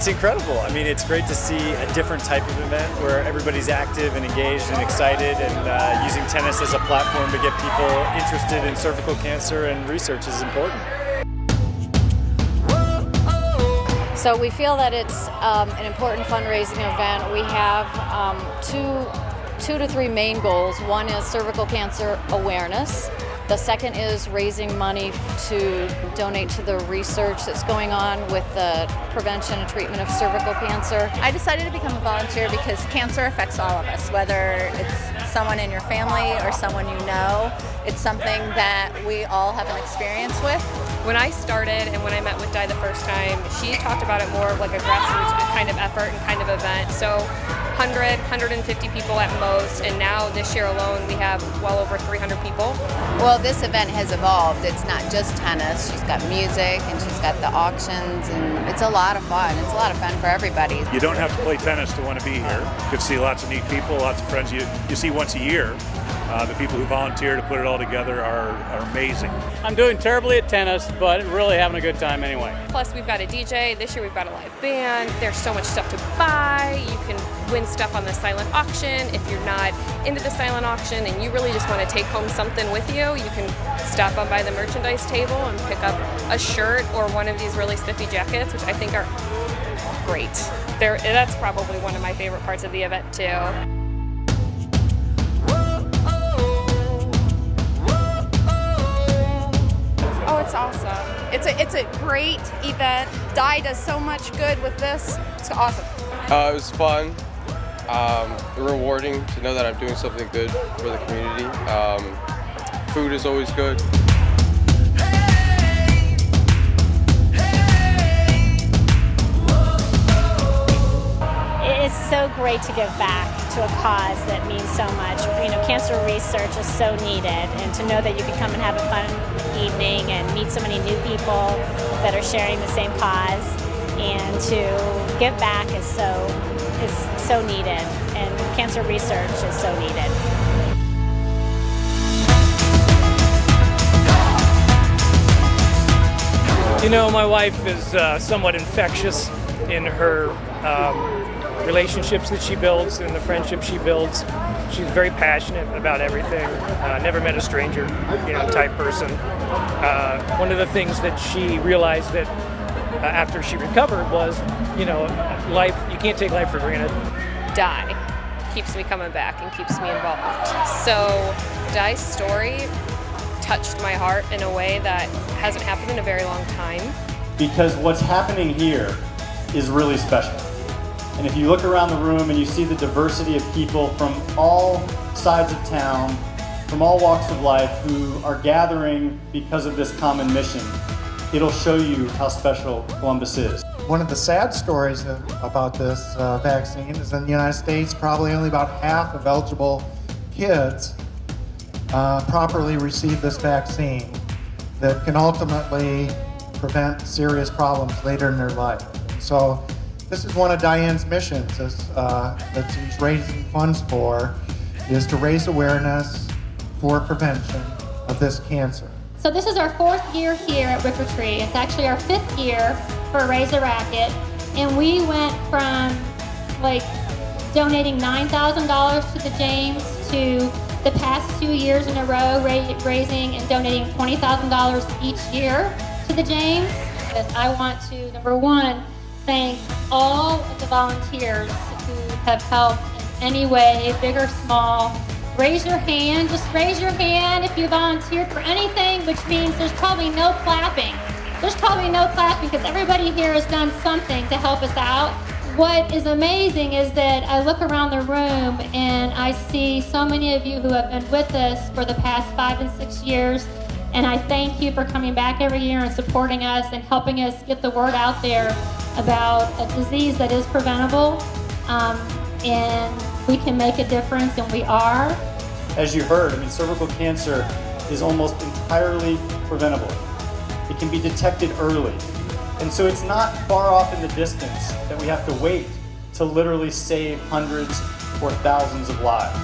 It's incredible. I mean, it's great to see a different type of event where everybody's active and engaged and excited, and using tennis as a platform to get people interested in cervical cancer and research is important. So we feel that it's an important fundraising event. We have two to three main goals. One is cervical cancer awareness. The second is raising money to donate to the research that's going on with the prevention and treatment of cervical cancer. I decided to become a volunteer because cancer affects all of us, whether it's someone in your family or someone you know. It's something that we all have an experience with. When I started and when I met with Di the first time, she talked about it more of like a grassroots kind of effort and kind of event. So 100, 150 people at most, and now this year alone we have well over 300 people. Well, this event has evolved. It's not just tennis. She's got music and she's got the auctions, and it's a lot of fun. It's a lot of fun for everybody. You don't have to play tennis to want to be here. You could see lots of neat people, lots of friends you see once a year. The people who volunteer to put it all together are amazing. I'm doing terribly at tennis, but really having a good time anyway. Plus we've got a DJ, this year we've got a live band, there's so much stuff to buy, you can win stuff on the silent auction. If you're not into the silent auction and you really just want to take home something with you, you can stop on by the merchandise table and pick up a shirt or one of these really spiffy jackets, which I think are great. That's probably one of my favorite parts of the event too. Oh, it's awesome. It's a great event. Di does so much good with this. It's awesome. It was fun, rewarding to know that I'm doing something good for the community. Food is always good. It's so great to give back to a cause that means so much. You know, cancer research is so needed, and to know that you can come and have a fun evening and meet so many new people that are sharing the same cause, and to give back is so needed, and cancer research is so needed. You know, my wife is somewhat infectious in her relationships that she builds and the friendships she builds. She's very passionate about everything. Never met a stranger, type person. One of the things that she realized that after she recovered was, life, you can't take life for granted. Di keeps me coming back and keeps me involved. So Di's story touched my heart in a way that hasn't happened in a very long time. Because what's happening here is really special. And if you look around the room and you see the diversity of people from all sides of town, from all walks of life, who are gathering because of this common mission, it'll show you how special Columbus is. One of the sad stories about this vaccine is in the United States, probably only about half of eligible kids properly receive this vaccine that can ultimately prevent serious problems later in their life. So this is one of Diane's missions that she's raising funds for, is to raise awareness for prevention of this cancer. So this is our 4th year here at Wicker Tree. It's actually our 5th year for A Racket, and we went from donating $9,000 to the James to the past 2 years in a row raising and donating $20,000 each year to the James. I want to, number one, thank all of the volunteers who have helped in any way, big or small. Raise your hand, just raise your hand if you volunteered for anything, which means there's probably no clapping. There's probably no clapping because everybody here has done something to help us out. What is amazing is that I look around the room and I see so many of you who have been with us for the past 5 and 6 years, and I thank you for coming back every year and supporting us and helping us get the word out there about a disease that is preventable, and we can make a difference, and we are. As you heard, cervical cancer is almost entirely preventable. It can be detected early. And so it's not far off in the distance that we have to wait to literally save hundreds or thousands of lives.